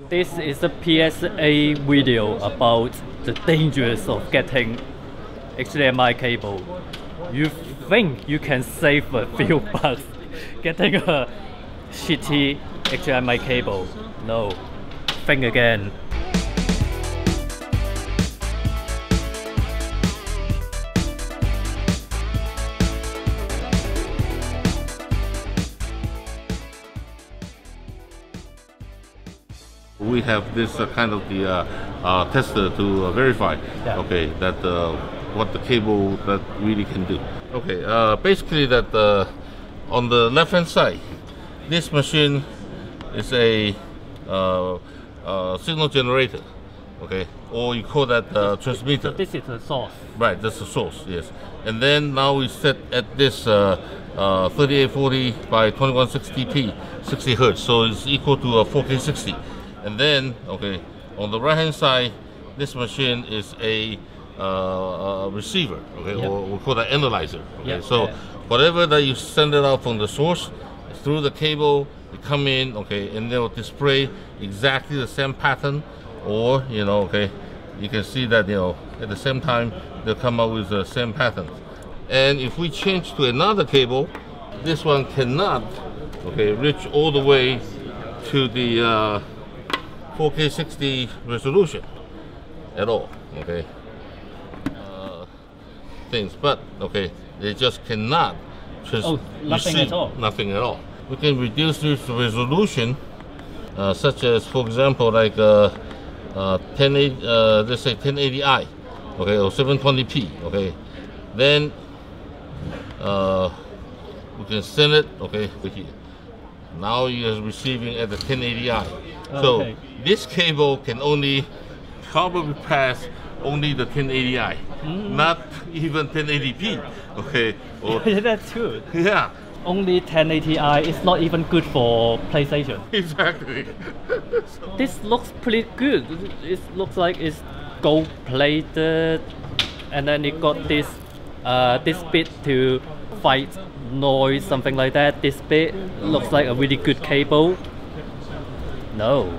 This is a PSA video about the dangers of getting HDMI cable. You think you can save a few bucks getting a shitty HDMI cable? No. Think again. We have this kind of the tester to verify, okay, that what the cable that really can do. Okay, basically that on the left hand side, this machine is a signal generator, okay, or you call that transmitter. So this is the source. Right, that's the source, yes. And then now we set at this 3840 by 2160p, 60 Hertz, so it's equal to a 4K 60. And then, okay, on the right hand side, this machine is a receiver, okay, or we call that analyzer. Okay, so whatever that you send it out from the source through the cable, it come in, okay, and they'll display exactly the same pattern, or okay, you can see that at the same time they'll come out with the same pattern. And if we change to another cable, this one cannot, okay, reach all the way to the 4K 60 resolution at all, okay, things, but okay, they just cannot nothing at all. Nothing at all. We can reduce this resolution, such as, for example, like let's say 1080i, okay, or 720p, okay. Then we can send it, okay, here. Now you're receiving at the 1080i. So this cable can only probably pass only the 1080i, not even 1080p. Okay. Or, yeah, that's good. Yeah. Only 1080i is not even good for PlayStation. Exactly. This looks pretty good. It looks like it's gold plated, and then it got this bit to fight noise, something like that. This bit looks like a really good cable. No.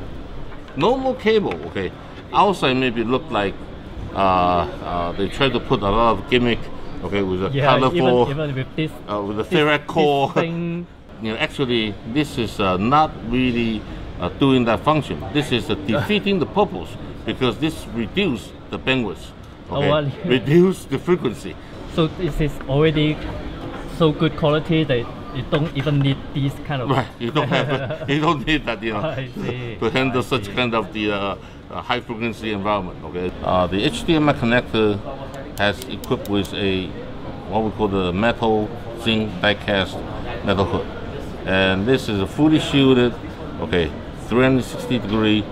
Normal cable, okay. Outside maybe look like they try to put a lot of gimmick, okay, with a colorful, even with this, with a ferrite core. Thing. Actually, this is not really doing that function. This is defeating the purpose, because this reduces the bandwidth, okay, reduce the frequency. So this is already so good quality that you don't even need these kind of... Right, you don't have, you don't need that, to handle such kind of the high frequency environment, okay. The HDMI connector has equipped with a, what we call the metal zinc die-cast metal hood. And this is a fully shielded, okay, 360 degree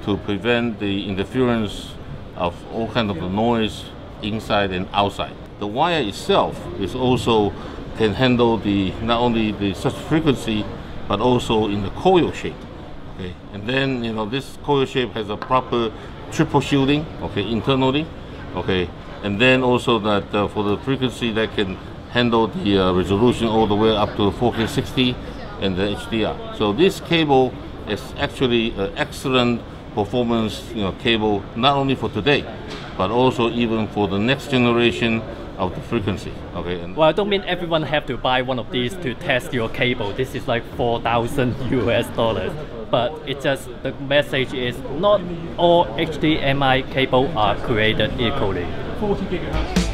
to prevent the interference of all kinds of noise inside and outside. The wire itself is also can handle the not only the such frequency, but also in the coil shape. Okay, and then this coil shape has a proper triple shielding, okay, internally, okay, and then also that for the frequency that can handle the resolution all the way up to 4K 60 and the HDR. So this cable is actually an excellent performance cable, not only for today, but also even for the next generation of the frequency. Okay. Well, I don't mean everyone have to buy one of these to test your cable. This is like $4,000 US, but it just, the message is not all HDMI cable are created equally. 40 gigahertz.